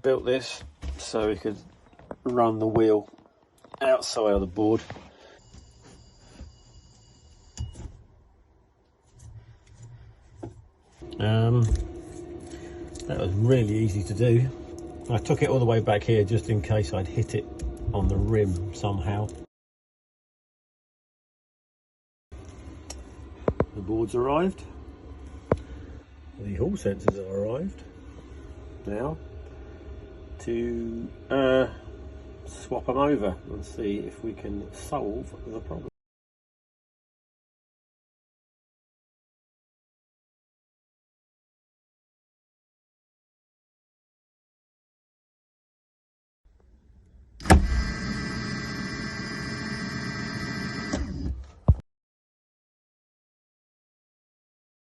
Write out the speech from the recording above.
built this so we could run the wheel outside of the board. That was really easy to do. I took it all the way back here just in case I'd hit it on the rim somehow. The board's arrived. The hall sensors have arrived. Now to swap them over and see if we can solve the problem.